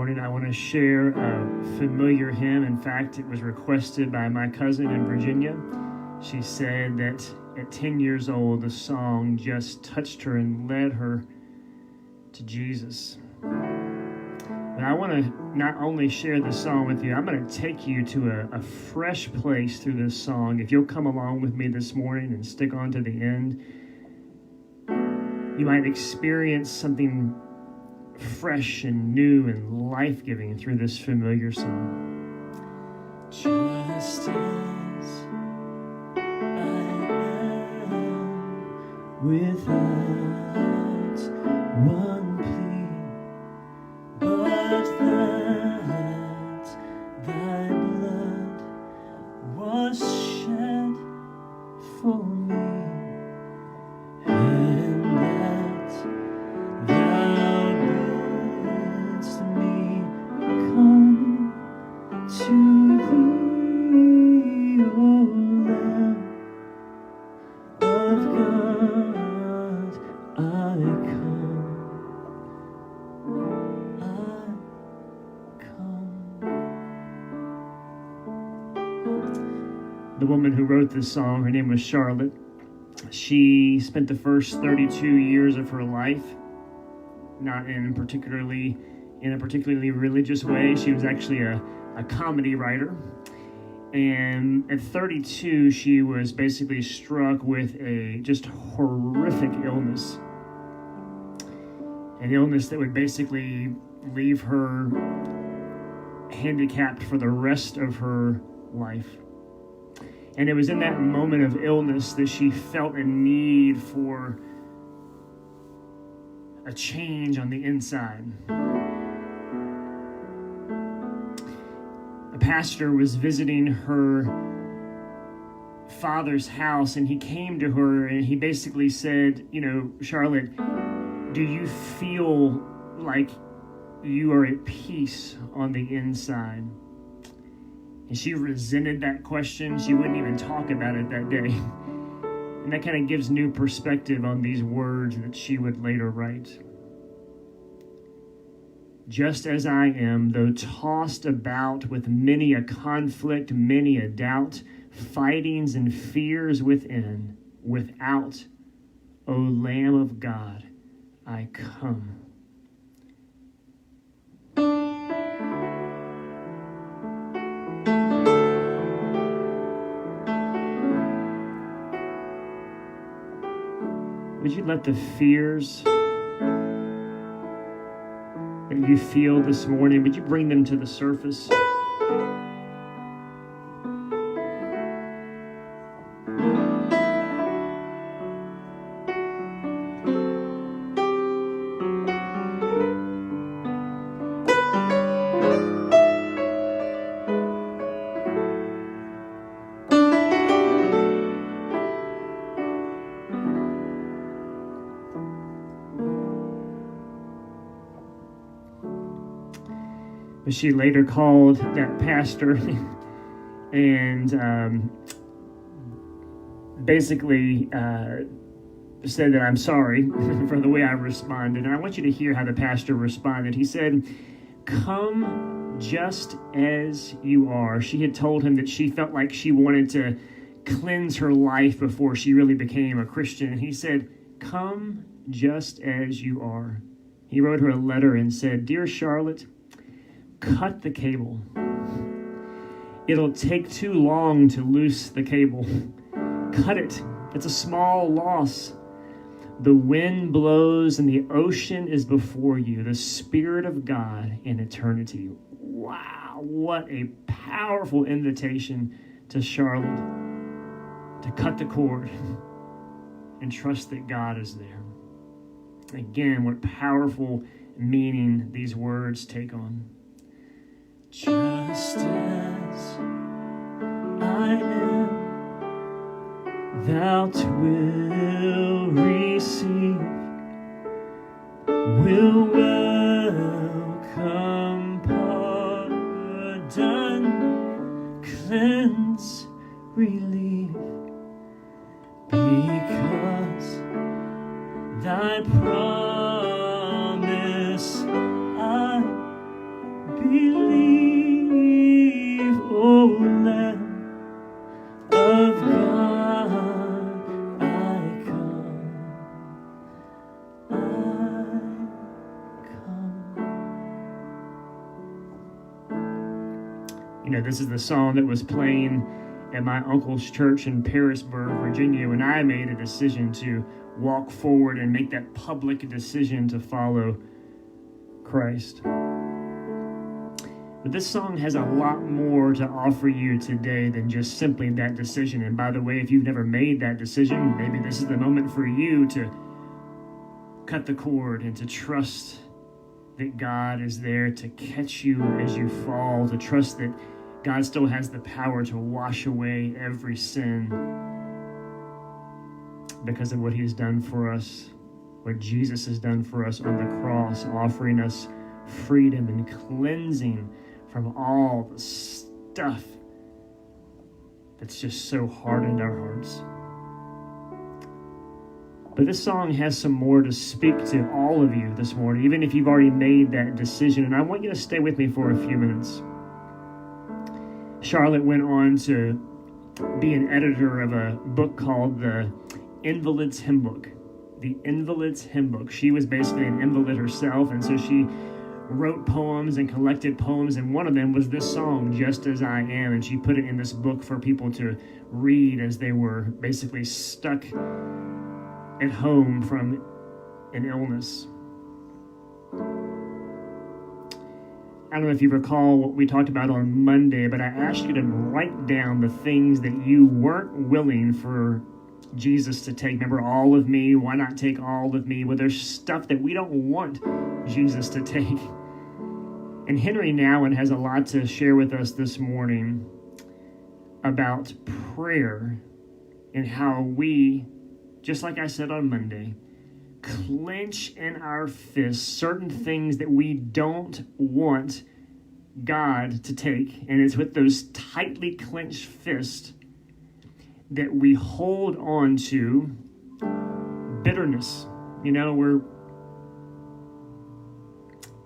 morning, I want to share a familiar hymn. In fact, it was requested by my cousin in Virginia. She said that at 10 years old, the song just touched her and led her to Jesus. But I want to not only share this song with you, I'm going to take you to a fresh place through this song. If you'll come along with me this morning and stick on to the end, you might experience something fresh and new and life-giving through this familiar song. Just as I am, without one plea, but that thy blood was shed for me, and that thou bidst me come to thee, O Lamb of God, I come. The woman who wrote this song, her name was Charlotte. She spent the first 32 years of her life not in a particularly religious way. She was actually a comedy writer. And at 32, she was basically struck with a just horrific illness. An illness that would basically leave her handicapped for the rest of her life. And it was in that moment of illness that she felt a need for a change on the inside. A pastor was visiting her father's house, and he came to her and he basically said, Charlotte, do you feel like you are at peace on the inside? And she resented that question. She wouldn't even talk about it that day. And that kind of gives new perspective on these words that she would later write. Just as I am, though tossed about with many a conflict, many a doubt, fightings and fears within, without, O Lamb of God, I come. Would you let the fears that you feel this morning, would you bring them to the surface? She later called that pastor and basically said that I'm sorry for the way I responded. And I want you to hear how the pastor responded. He said, "Come just as you are." She had told him that she felt like she wanted to cleanse her life before she really became a Christian. And he said, "Come just as you are." He wrote her a letter and said, "Dear Charlotte, cut the cable. It'll take too long to loose the cable. Cut it. It's a small loss. The wind blows and the ocean is before you, the Spirit of God in eternity." Wow, what a powerful invitation to Charlotte to cut the cord and trust that God is there. Again, what powerful meaning these words take on. Just as I am, thou will receive, will welcome pardon, cleanse, relief, because thy promise I of God, I come. You know, this is the song that was playing at my uncle's church in Parisburg, Virginia, when I made a decision to walk forward and make that public decision to follow Christ. But this song has a lot more to offer you today than just simply that decision. And by the way, if you've never made that decision, maybe this is the moment for you to cut the cord and to trust that God is there to catch you as you fall, to trust that God still has the power to wash away every sin because of what He has done for us, what Jesus has done for us on the cross, offering us freedom and cleansing from all the stuff that's just so hardened our hearts. But this song has some more to speak to all of you this morning, even if you've already made that decision. And I want you to stay with me for a few minutes. Charlotte went on to be an editor of a book called The Invalid's Hymn Book. The Invalid's Hymn Book. She was basically an invalid herself, and so she wrote poems and collected poems, and one of them was this song, Just As I Am, and she put it in this book for people to read as they were basically stuck at home from an illness. I don't know if you recall what we talked about on Monday, but I asked you to write down the things that you weren't willing for Jesus to take. Remember, all of me, why not take all of me? Well, there's stuff that we don't want Jesus to take. And Henry Nouwen has a lot to share with us this morning about prayer and how we, just like I said on Monday, clench in our fists certain things that we don't want God to take. And it's with those tightly clenched fists that we hold on to bitterness. You know, we're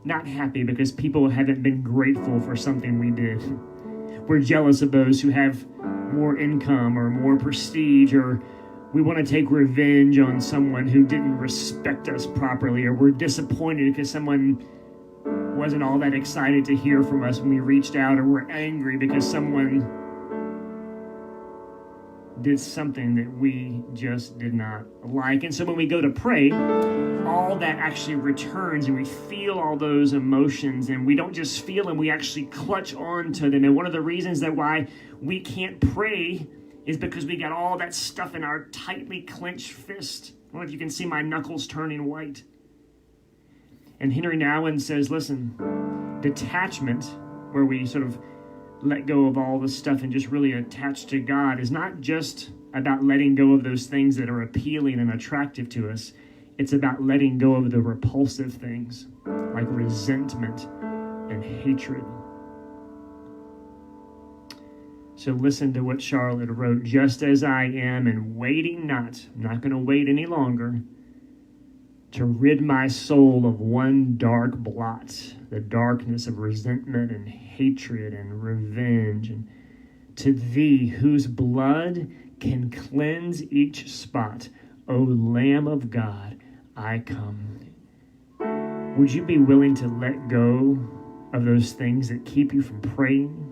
not happy because people haven't been grateful for something we did. We're jealous of those who have more income or more prestige, or we want to take revenge on someone who didn't respect us properly, or we're disappointed because someone wasn't all that excited to hear from us when we reached out, or we're angry because someone did something that we just did not like. And so when we go to pray, all that actually returns, and we feel all those emotions, and we don't just feel them, we actually clutch on to them. And one of the reasons that why we can't pray is because we got all that stuff in our tightly clenched fist. I don't know if you can see my knuckles turning white. And Henry Nouwen says, listen, detachment, where we sort of let go of all the stuff and just really attach to God, is not just about letting go of those things that are appealing and attractive to us. It's about letting go of the repulsive things like resentment and hatred. So listen to what Charlotte wrote. Just as I am, and waiting not, I'm not going to wait any longer, to rid my soul of one dark blot, the darkness of resentment and hatred and revenge, and to thee whose blood can cleanse each spot, O Lamb of God, I come. Would you be willing to let go of those things that keep you from praying?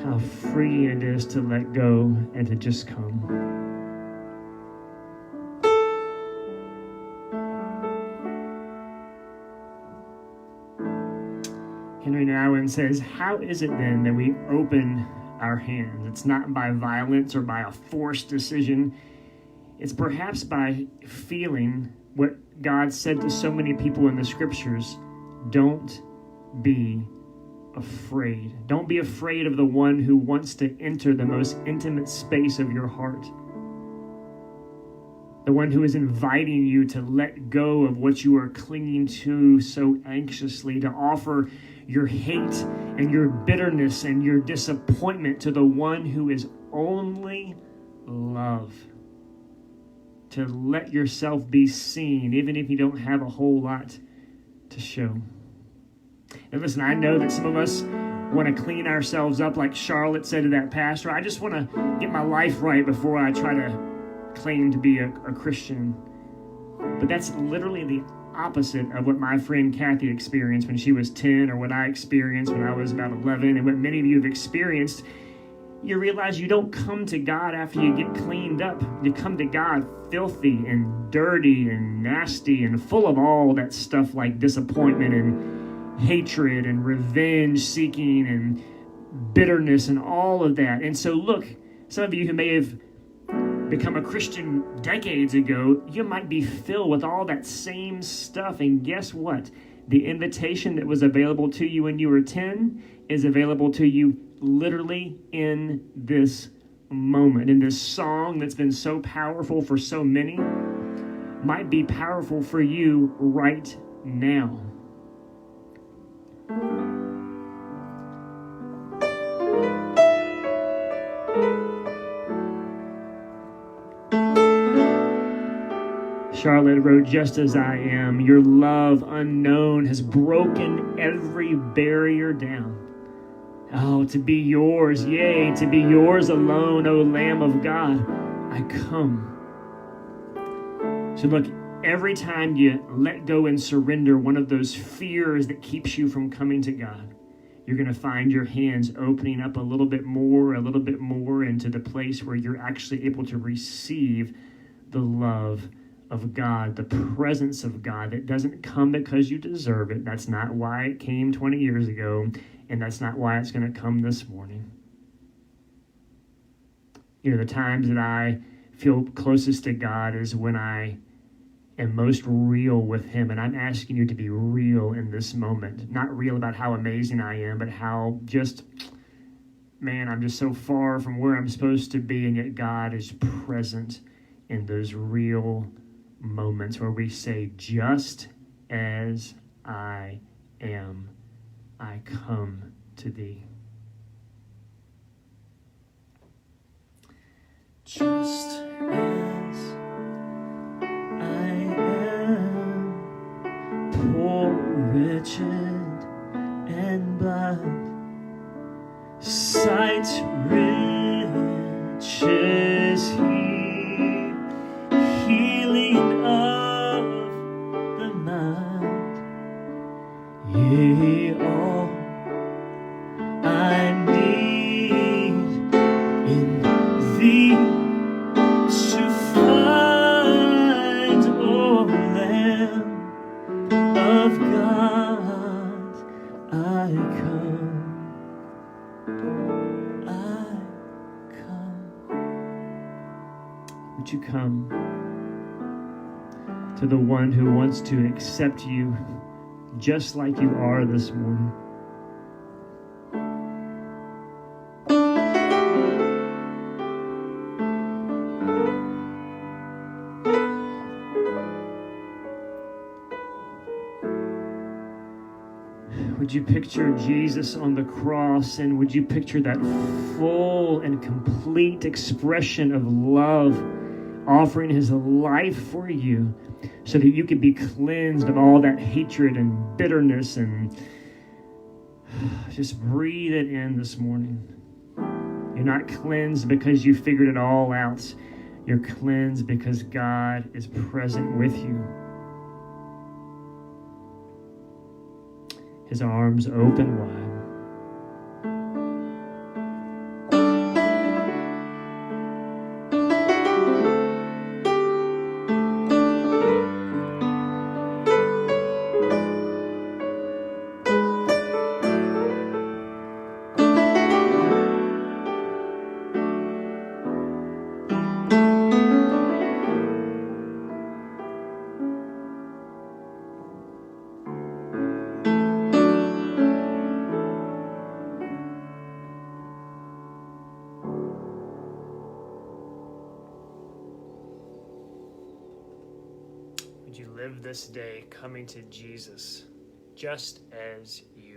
How free it is to let go and to just come. Henry Nouwen says, how is it then that we open our hands? It's not by violence or by a forced decision. It's perhaps by feeling what God said to so many people in the scriptures, don't be afraid. Don't be afraid of the one who wants to enter the most intimate space of your heart. The one who is inviting you to let go of what you are clinging to so anxiously, to offer your hate and your bitterness and your disappointment to the one who is only love. To let yourself be seen, even if you don't have a whole lot to show. And listen, I know that some of us want to clean ourselves up, like Charlotte said to that pastor. I just want to get my life right before I try to claim to be a Christian. But that's literally the opposite of what my friend Kathy experienced when she was 10, or what I experienced when I was about 11, and what many of you have experienced. You realize you don't come to God after you get cleaned up. You come to God filthy and dirty and nasty and full of all that stuff like disappointment and hatred and revenge seeking and bitterness and all of that. And so look, some of you who may have become a Christian decades ago, you might be filled with all that same stuff. And guess what? The invitation that was available to you when you were 10 is available to you literally in this moment. And this song that's been so powerful for so many might be powerful for you right now. Charlotte wrote, "Just as I am, your love unknown has broken every barrier down. Oh, to be yours, yea, to be yours alone, O Lamb of God, I come." So look, every time you let go and surrender one of those fears that keeps you from coming to God, you're going to find your hands opening up a little bit more into the place where you're actually able to receive the love of God, the presence of God that doesn't come because you deserve it. That's not why it came 20 years ago, and that's not why it's going to come this morning. You know, the times that I feel closest to God is when I am most real with Him, and I'm asking you to be real in this moment. Not real about how amazing I am, but how just, man, I'm just so far from where I'm supposed to be, and yet God is present in those real moments where we say, just as I am, I come to thee. Just as I am, poor, wretched, and blind, sight riches He, healing of the mind, yea, all I need in Thee to find, O Lamb of God, I come, Would you come to the one who wants to accept you just like you are this morning? Would you picture Jesus on the cross, and would you picture that full and complete expression of love, offering His life for you so that you could be cleansed of all that hatred and bitterness, and just breathe it in this morning. You're not cleansed because you figured it all out. You're cleansed because God is present with you. His arms open wide. Would you live this day coming to Jesus just as you